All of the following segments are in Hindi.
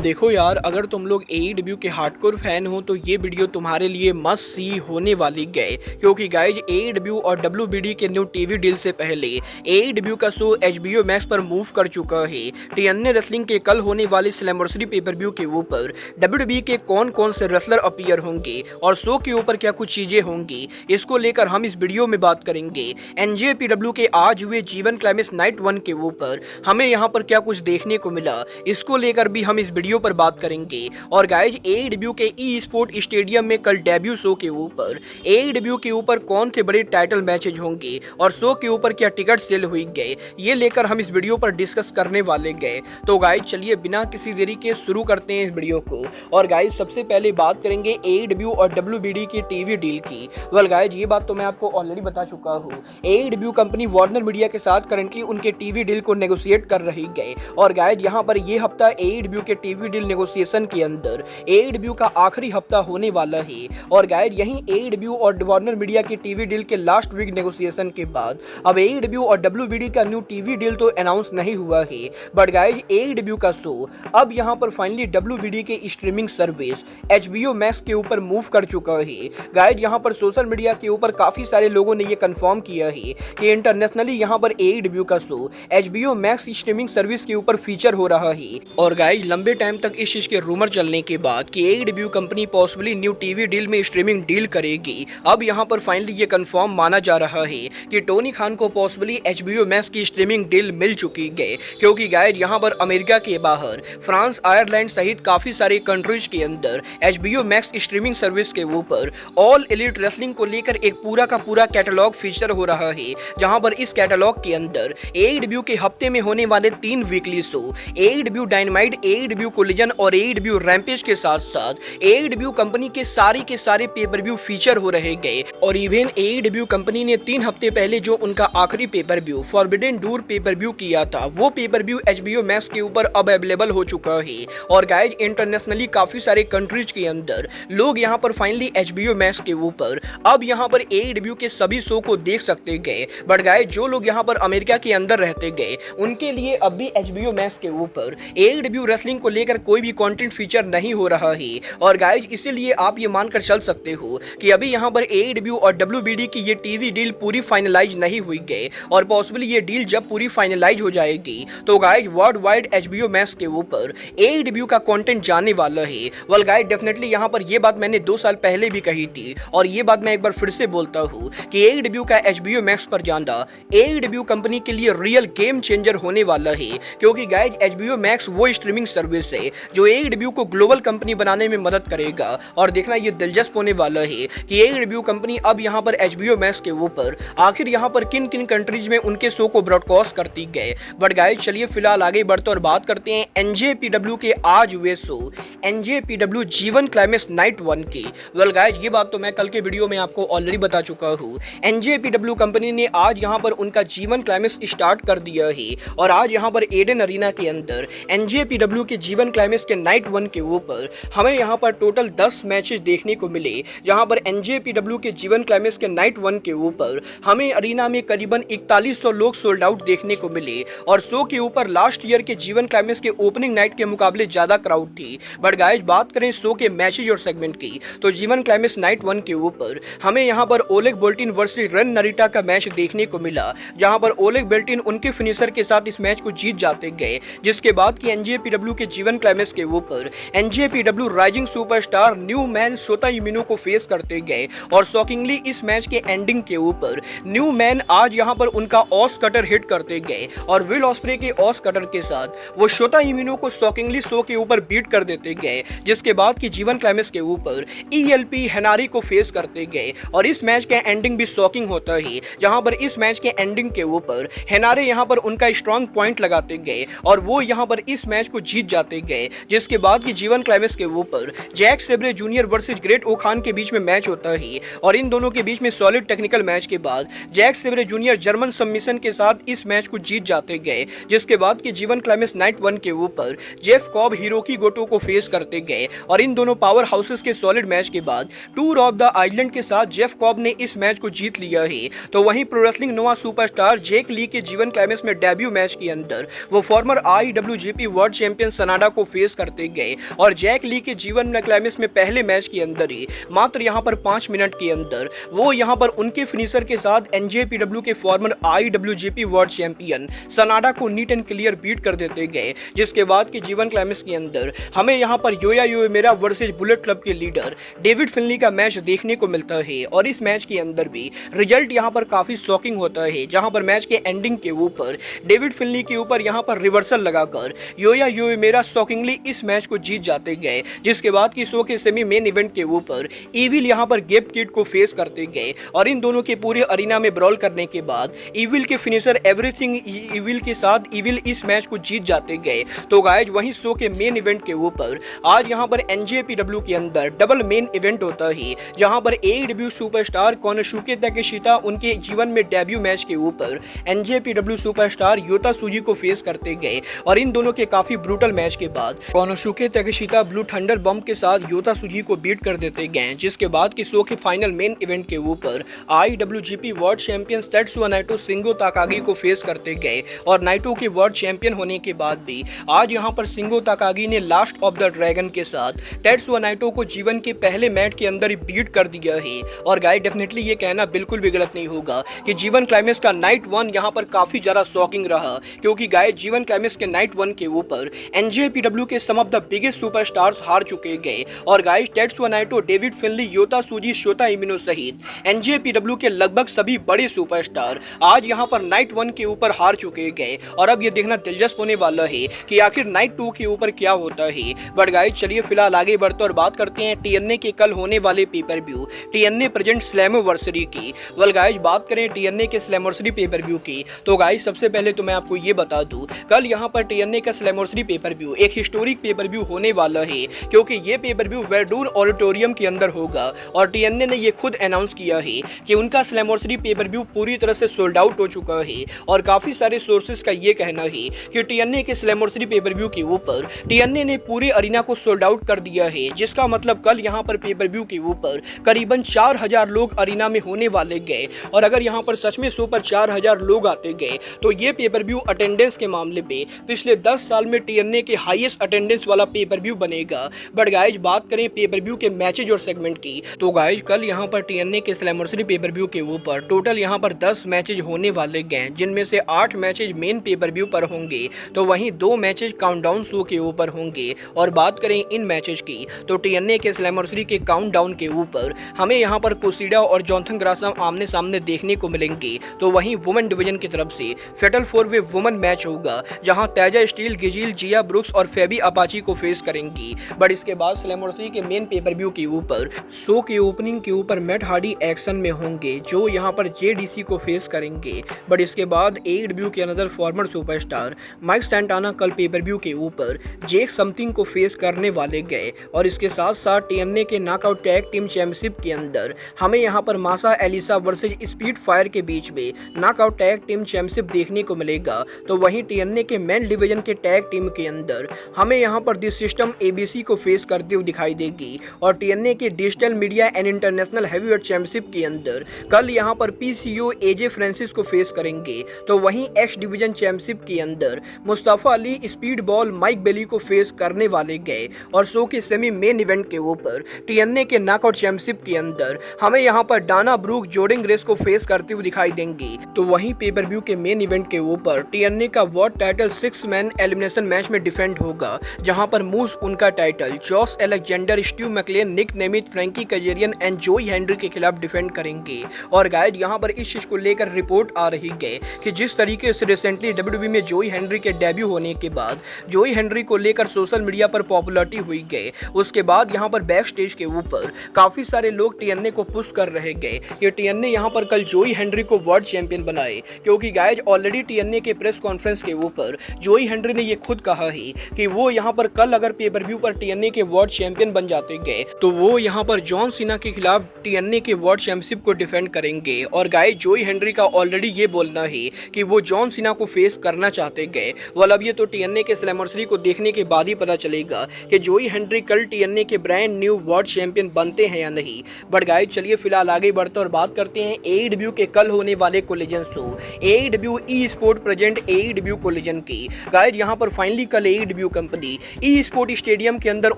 अब देखो यार, अगर तुम लोग एईडब्ल्यू के हार्डकोर फैन हो तो ये वीडियो तुम्हारे लिए मस्ट सी होने वाली गए, क्योंकि गाइज एईडब्ल्यू और डब्ल्यूबीडी के न्यू टीवी डील से पहले एईडब्ल्यू का शो एचबीओ मैक्स पर मूव कर चुका है। टीएनए रेसलिंग के कल होने वाले स्लैमवर्सरी पेपर व्यू के ऊपर डब्ल्यूडब्ल्यूई के कौन कौन से रेसलर अपीयर होंगे और शो के ऊपर क्या कुछ चीजें होंगी, इसको लेकर हम इस वीडियो में बात करेंगे। एनजेपीडब्ल्यू के आज हुए जीवन क्लाइमेक्स नाइट 1 के ऊपर हमें यहाँ पर क्या कुछ देखने को मिला, इसको लेकर भी हम इस वीडियो पर बात करेंगे। और गाइज एईडब्ल्यू के ई स्पोर्ट स्टेडियम में कल डेब्यू शो के ऊपर एईडब्ल्यू के ऊपर कौन से बड़े टाइटल मैचेज होंगे और शो के ऊपर क्या टिकट सेल हुई गए, ये लेकर हम इस वीडियो पर डिस्कस करने वाले गए। तो गाइज चलिए बिना किसी देरी के शुरू करते हैं इस वीडियो को। और गाइज सबसे पहले बात करेंगे एईडब्ल्यू और डब्ल्यूबीडी की टीवी डील की। वेल गाइज ये बात तो मैं आपको ऑलरेडी बता चुका हूँ। एईडब्ल्यू कंपनी वार्नर मीडिया के साथ करंटली उनके टीवी डील को नेगोशिएट कर रही गए। और गाइज यहाँ पर ये हफ्ता एईडब्ल्यू के टीवी डील नेगोशिएशन के अंदर एईडब्ल्यू का आखिरी हफ्ता होने वाला है। और गाइज यहीं एईडब्ल्यू और वार्नर मीडिया की टीवी डील के लास्ट वीक नेगोशिएशन के बाद अब एईडब्ल्यू और डब्ल्यूबीडी का न्यू टीवी डील तो अनाउंस नहीं हुआ है, बट गाइज एईडब्ल्यू का शो अब यहाँ पर फाइनली डब्ल्यूबीडी के स्ट्रीमिंग सर्विस एचबीओ मैक्स के ऊपर मूव कर चुका है। गाइज यहाँ पर सोशल मीडिया के ऊपर काफी सारे लोगों ने ये कंफर्म किया है कि इंटरनेशनली यहाँ पर एईडब्ल्यू का show HBO max streaming service के ऊपर फीचर हो रहा है। और गाइज लंबे टाइम तक इस चीज के रूमर चलने के बाद कि AEW company possibly new TV deal में स्ट्रीमिंग डील करेगी, अब यहाँ पर फाइनली ये कंफर्म माना जा रहा है कि टोनी खान को पॉसिबली एचबीओ मैक्स की स्ट्रीमिंग डील मिल चुकी है। क्योंकि गाइज यहाँ पर अमेरिका के बाहर फ्रांस, आयरलैंड सहित काफी सारे कंट्रीज के अंदर एचबीओ मैक्स स्ट्रीमिंग सर्विस के ऊपर ऑल एलीट रेसलिंग को लेकर एक पूरा का पूरा कैटलॉग फीचर हो रहा है, जहां पर इस कैटलॉग के अंदर एईडब्ल्यू के हफ्ते में होने वाले 3 weekly show AEW dynamite, AEW collision और एईडब्ल्यू रैम्पेज के साथ साथ एईडब्ल्यू कंपनी के सारे पेपर व्यू फीचर हो रहे गए। और इवन एईडब्ल्यू कंपनी ने 3 हफ्ते पहले जो उनका आखिरी pay per view forbidden door pay per view किया था, वो पेपर व्यू एचबीओ मैक्स के ऊपर अब अवेलेबल हो चुका है। और गाइज इंटरनेशनली काफी सारे कंट्रीज के अंदर लोग यहाँ पर फाइनली एचबीओ मैक्स के ऊपर अब यहाँ पर एईडब्ल्यू के सभी शो को देख सकते गए। बट गाइज जो लोग यहाँ पर अमेरिका के अंदर रहते गए उनके लिए अब भी एचबीओ मैक्स के ऊपर एईडब्ल्यू रेसलिंग को लेकर कोई भी कंटेंट फीचर नहीं हो रहा है। और गाइज इसीलिए आप ये मानकर चल सकते हो कि अभी यहाँ पर एईडब्ल्यू और डब्ल्यूबीडी की ये टीवी डील पूरी फाइनलाइज नहीं हुई गए। और पॉसिबली ये डील जब पूरी फाइनलाइज हो जाएगी तो guys world wide HBO max के ऊपर एईडब्ल्यू का कंटेंट जाने वाला है। वेल गाइज डेफिनेटली यहाँ पर ये बात मैंने 2 साल पहले भी कही थी और ये बात मैं एक बार फिर से बोलता हूँ कि एईडब्ल्यू का एचबीओ मैक्स पर जाना एईडब्ल्यू कंपनी के लिए रियल गेम चेंजर होने वाला है। क्योंकि गाइज एचबीओ मैक्स वो स्ट्रीमिंग सर्विस है जो एईडब्ल्यू को ग्लोबल कंपनी बनाने में मदद करेगा। और देखना ये दिलचस्प होने वाला है कि एईडब्ल्यू कंपनी अब यहाँ पर एचबीओ मैक्स के ऊपर आखिर यहाँ पर किन किन कंट्रीज में उनके शो को ब्रॉडकास्ट करती गए। बट गाइज चलिए फिलहाल आगे बढ़ते और बात करते हैं एनजेपीडब्ल्यू के आज हुए शो एनजेपीडब्ल्यू जीवन क्लाइमेक्स नाइट 1 की। वेल गाइज ये बात तो मैं कल के वीडियो में आपको ऑलरेडी बता चुका हूँ। एनजेपीडब्ल्यू कंपनी ने आज यहाँ पर उनका जीवन क्लाइमेक्स स्टार्ट कर दिया है। और आज यहाँ पर एडन अरीना के अंदर एनजेपीडब्ल्यू के जीवन क्लाइमेक्स के नाइट 1 के ऊपर हमें यहाँ पर टोटल 10 मैचेस देखने को मिले। जहाँ पर एनजेपीडब्ल्यू के जीवन क्लाइमेक्स के नाइट 1 के ऊपर हमें अरीना में करीबन 4100 लोग सोल्ड आउट देखने को मिले। और शो के ऊपर लास्ट ईयर के जीवन क्लाइमेक्स के ओपनिंग नाइट के मुकाबले ज्यादा क्राउड थी। बट गाइज बात करें शो के मैचेज और सेगमेंट की तो जीवन क्लाइमेक्स नाइट 1 के ऊपर हमें यहाँ पर ओलेग बोल्टिन वर्सेस रन नरिटा का मैच देखने को मिला, जहाँ पर ओलेग बोल्टिन उनके फिनिशर के साथ इस मैच को जीत जाते गए। जिसके बाद की एनजेपीडब्ल्यू के जीवन क्लाइमेक्स के ऊपर NJPW rising superstar new man शोता imino को फेस करते गए। और शॉकिंगली इस मैच के एंडिंग के ऊपर न्यू मैन आज यहाँ पर उनका ऑस कटर हिट करते गए और विल ऑस्प्रे के ऑस कटर के साथ वो शोता इमिनो को शॉकिंगली शो के ऊपर बीट कर देते गए। जिसके बाद की जीवन क्लाइमेक्स के ऊपर ईएलपी हेनारी को फेस करते गए। और इस मैच का एंडिंग भी शॉकिंग होता है, जहां पर इस मैच के एंडिंग के ऊपर हेनारे यहां पर उनका स्ट्रॉन्ग पॉइंट लगाते गए और वो यहां पर इस मैच को जीत जाते गए। जिसके बाद की जीवन क्लाइमेक्स के ऊपर Zack Sabre junior versus great Okhan के बीच में मैच होता है। और इन दोनों के बीच में सॉलिड टेक्निकल मैच के बाद Zack Sabre junior German submission के साथ इस मैच को जीत जाते गए। जिसके बाद की जीवन क्लाइमेक्स नाइट 1 के ऊपर जेफ कॉब हिरोकी गोटो को फेस करते गए। और इन दोनों पावर हाउसेस के सॉलिड मैच के बाद टूर ऑफ द आइलैंड के साथ जेफ कॉब ने इस मैच को जीत लिया है। तो वहीं प्रो रेसलिंग नोवा सुपरस्टार जेक ली के जीवन क्लाइमेक्स में डेब्यू मैच के अंदर वो फॉर्मर आईडब्ल्यूजीपी वर्ल्ड चैंपियन सनाडा को फेस करते गए और जैक ली के जीवन में क्लाइमेक्स में पहले मैच के अंदर ही मात्र यहां पर 5 मिनट के अंदर वो यहां पर उनके फिनिशर के साथ एनजेपीडब्ल्यू के फॉर्मर आईडब्ल्यूजीपी वर्ल्ड चैंपियन सनाडा को नीट एंड क्लियर बीट कर देते गए, जिसके बाद के जीवन क्लाइमेक्स के अंदर हमें यहां पर योया योएमिरा वर्सेस बुलेट क्लब के लीडर डेविड फिनली का मैच देखने को मिलता है। और इस मैच के अंदर भी रिजल्ट यहां पर काफी शॉकिंग होता है, जहां पर मैच के एंडिंग के ऊपर डेविड फिनली के ऊपर यहां पर रिवर्सल लगाकर योया योएमिरा शॉकिंगली इस मैच को जीत जाते गए, जिसके बाद की शो के सेमी मेन इवेंट के ऊपर इविल यहां पर गेब किड को फेस करते गए और इन दोनों के पूरे अरीना में ब्रॉल करने के बाद इविल के फिनिशर एवरीथिंग इविल के साथ इविल इस मैच को जीत जाते गए। तो गाइज वहीं शो के मेन इवेंट के ऊपर आज यहां पर एनजेपीडब्ल्यू के अंदर डबल मेन इवेंट होता है, जहां पर एईडब्ल्यू सुपरस्टार कोनोसुके ताकेशिता उनके जीवन में डेब्यू मैच के ऊपर एनजेपीडब्ल्यू सुपरस्टार योता सुजी को फेस करते गए और इन दोनों के काफी ब्रूटल मैच के बाद कोनोसुके ताकेशिता ब्लू थंडर बम के साथ योता सुजी को बीट कर देते गए, जिसके बाद की शो के फाइनल मेन इवेंट के ऊपर IWGP world champion Tetsuya Naito Shingo Takagi को फेस करते गए और नाइटो के वर्ल्ड चैंपियन होने के बाद भी आज यहां पर शिंगो ताकागी ने लास्ट ऑफ द ड्रैगन के साथ तेत्सुया नाइटो को जीवन के पहले मैच के अंदर ही बीट कर दिया है। और गाइस डेफिनेटली ये कहना बिल्कुल भी गलत नहीं होगा कि जीवन क्लाइमेक्स का नाइट 1 यहां पर काफी ज्यादा शॉकिंग रहा, क्योंकि गाइस जीवन क्लाइमेक्स के नाइट 1 के ऊपर एनजेपीडब्ल्यू के सम ऑफ द बिगेस्ट सुपरस्टार्स हार चुके गए और गाइस तेत्सुया नाइटो, डेविड फिनली, योता सुजी, शोता इमिनो सहित एनजेपीडब्ल्यू के लगभग सभी बड़े सुपरस्टार आज यहां पर नाइट 1 के ऊपर हार चुके गए और अब ये देखना दिलचस्प होने वाला है कि आखिर नाइट 2 के ऊपर क्या होता है। बट गाइस चलिए फिलहाल आगे बढ़ते और बात करते हैं टीएनए के कल होने वाले पेपर व्यू टीएनए प्रेजेंट स्लैमवर्सरी की। वेल गाइस बात करें टीएनए के स्लैमवर्सरी पेपर व्यू की, तो गाइस सबसे पहले तो मैं आपको ये बता दूं कल यहां पर टीएनए का स्लैमवर्सरी पेपर व्यू एक हिस्टोरिक पेपर व्यू होने वाला है, क्योंकि ये पेपर व्यू वेडूर ऑडिटोरियम के अंदर होगा और टीएनए ने ये खुद अनाउंस किया है कि उनका स्लैमवर्सरी पेपर व्यू पूरी तरह से सोल्ड आउट हो चुका है और काफी सारे सोर्सेज का ये कहना है कि टीएनए के स्लैमवर्सरी पेपर व्यू के ऊपर टीएनए ने पूरे अरीना को सोल्ड आउट कर दिया है, जिसका मतलब कल यहां पर पेपर व्यू के ऊपर करीबन 4000 लोग अरीना में होने वाले गए और अगर यहां पर सच में शो पर 4000 लोग आते गए तो ये पेपर व्यू अटेंडेंस के मामले में पिछले 10 साल में टीएनए के हाईएस्ट अटेंडेंस वाला पेपर व्यू बनेगा। बट गाइज बात करें पेपर व्यू के मैचेज और सेगमेंट की, तो गाइज कल यहां पर टीएनए के स्लैमवर्सरी पेपर व्यू के ऊपर टोटल यहां पर 10 मैचेज होने वाले गए, जिनमें से 8 मैचेज मेन पेपर व्यू पर होंगे तो वहीं 2 मैचेज काउंटडाउन शो के ऊपर होंगे। और बात करें इन मैचेज की तो टीएनए के स्लैमवर्सरी के काउंटडाउन के ऊपर हमें यहां पर कुसिडा और जॉनथन ग्रासम आमने सामने देखने को मिलेंगे, तो वहीं वुमेन डिवीजन की तरफ से फेटल 4-वे वुमेन मैच होगा जहां तेजा स्टील, गिजिल, जिया ब्रुक्स और फेबी अपाची को फेस करेंगी। बट इसके बाद स्लैमवर्सरी के मेन पेपर व्यू के ऊपर शो के ओपनिंग के ऊपर मैट हार्डी एक्शन में होंगे जो यहां पर जेडीसी को फेस करेंगे। बट इसके बाद एईडब्ल्यू के another former superstar Mike Santana कल पेपर व्यू के ऊपर जेक समथिंग को फेस करने वाले गए और इसके साथ साथ टीएनए के नॉकआउट टैग टीम चैंपियनशिप के अंदर हमें यहां पर मासा एलिसा वर्सेस स्पीड फायर के बीच में नॉकआउट टैग टीम चैंपियनशिप देखने को मिलेगा। तो वहीं टीएनए के मेन डिवीजन के टैग टीम के अंदर हमें यहां पर दी सिस्टम एबीसी को फेस करते हुए दिखाई देगी और टीएनए के digital media and international heavyweight championship के अंदर कल यहां पर पीसीओ एजे फ्रांसिस को फेस करेंगे। तो वहीं एक्स डिवीजन चैंपियनशिप के अंदर Mustafa Ali speedball Mike Bailey को फेस करने वाले गए और शो के सेमी मेन इवेंट के ऊपर टीएनए के नॉकआउट चैंपियनशिप के अंदर हमें यहां पर डाना ब्रूक जोर्डन ग्रेस को फेस करते हुए दिखाई देंगी। तो वहीं पेपर व्यू के मेन इवेंट के ऊपर टीएनए का world title 6 man elimination match में डिफेंड होगा, जहां पर मूस उनका title Josh Alexander, Steve Maclin, Nic Nemeth, Frankie Kazarian and Joe Hendry के खिलाफ डिफेंड करेंगे। और गाइस यहां पर इस चीज को लेकर रिपोर्ट आ रही है कि जिस तरीके से रिसेंटली डब्ल्यूडब्ल्यूई में जोई हेनरी के डेब्यू होने के बाद जोई हेनरी को लेकर सोशल मीडिया पर पॉपुलरिटी हुई गए, उसके बाद यहां पर बैक स्टेज के ऊपर काफी सारे लोग टीएनए को पुश कर रहे गए कि टीएनए यहां पर कल जोई हेनरी को वर्ल्ड चैंपियन बनाए, क्योंकि गाइस ऑलरेडी टीएनए के प्रेस कॉन्फ्रेंस के ऊपर जोई हेनरी ने ये खुद कहा है कि वो यहां पर कल अगर पेपर व्यू पर टीएनए के वर्ल्ड चैंपियन बन जाते गए तो वो यहां पर जॉन सीना के खिलाफ टीएनए के वर्ल्ड चैंपियनशिप को डिफेंड करेंगे। और गाइस जोई हेनरी का ऑलरेडी ये बोलना है कि वो जॉन सीना को फेस करना चाहते गए। वाल अब ये तो टीएनए के स्लैमवर्सरी को देखने के बाद ही पता चलेगा कि जोई हेनरी कल टीएनए के ब्रांड न्यू वर्ल्ड चैंपियन बनते हैं या नहीं। बट गाइस चलिए फिलहाल आगे बढ़ते और बात करते हैं एईडब्ल्यू के कल होने वाले कोलिजन शो एईडब्ल्यू ई स्पोर्ट प्रेजेंट एईडब्ल्यू कोलिजन की। गाइस यहां पर फाइनली कल एईडब्ल्यू AEW कंपनी ई स्पोर्ट स्टेडियम के अंदर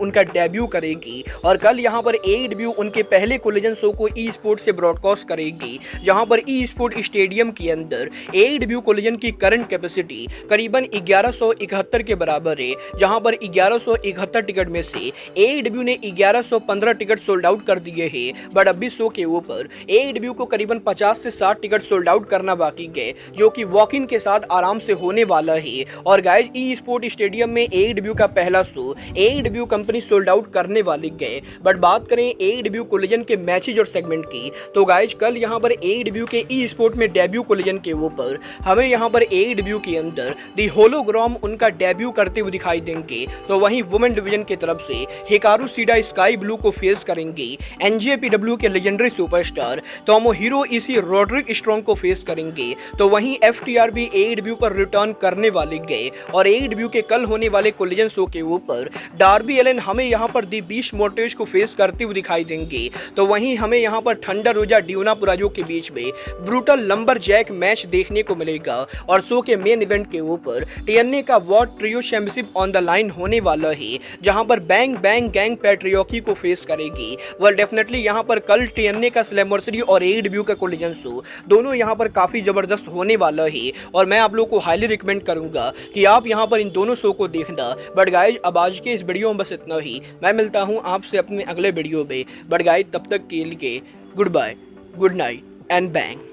उनका डेब्यू करेगी और कल यहां पर AEW उनके पहले कोलिजन शो को ई स्पोर्ट से ब्रॉडकास्ट करेगी, जहां पर ई स्पोर्ट स्टेडियम के अंदर AEW कोलिजन की करंट कैपेसिटी करीबन 1171 के बराबर है, जहां पर 1171 टिकट में से AEW ने 1115 टिकट सोल्ड आउट कर दिए हैं। बट अभी शो के ऊपर AEW को करीबन 50 से 60 टिकट सोल्ड आउट करना बाकी गए, जो कि वॉक इन के साथ आराम से होने वाला है। और गाइज ई स्पोर्ट स्टेडियम में AEW का पहला show AEW company sold out करने वाली गए। बट बात करें AEW कोलिजन के मैचेज और सेगमेंट की, तो गाइज कल यहां पर AEW के ई स्पोर्ट में डेब्यू कोलिजन के ऊपर हमें यहां पर AEW के अंदर दी होलोग्राम उनका डेब्यू करते हुए दिखाई देंगे। तो वहीं वुमेन डिवीजन की तरफ से हिकारू सीडा स्काई ब्लू को फेस करेंगे, NJPW के लेजेंडरी सुपरस्टार तोमोहिरो इसी रोड्रिक स्ट्रॉन्ग को फेस करेंगे। तो वहीं FTR भी AEW पर रिटर्न करने वाले गए और AEW के कल होने वाले कोलिजन शो के ऊपर डार्बी एलन हमें यहां पर दी बीस्ट मोर्टेज को फेस करते हुए दिखाई देंगे। तो वहीं हमें यहां पर थंडर रोजा डियोना पुराजो के बीच में ब्रूटल लंबर जैक मैच देखने को मिलेगा और शो के मेन इवेंट के ऊपर TNA का world trio championship on the line होने वाला है, जहां पर बैंग बैंग गैंग पैट्रियोकी को फेस करेगी। वेल डेफिनेटली यहां पर कल TNA का स्लैमवर्सरी और AEW का कोलिजन शो दोनों यहां पर काफी जबरदस्त होने वाला है और मैं आप लोगों को हाईली रिकमेंड करूंगा कि आप यहां पर इन दोनों शो को देखना। बट गाइज अब आज के इस वीडियो में बस इतना ही, मैं मिलता हूं आपसे अपने अगले वीडियो में। बट गाइज तब तक के लिए goodbye, good night and bang.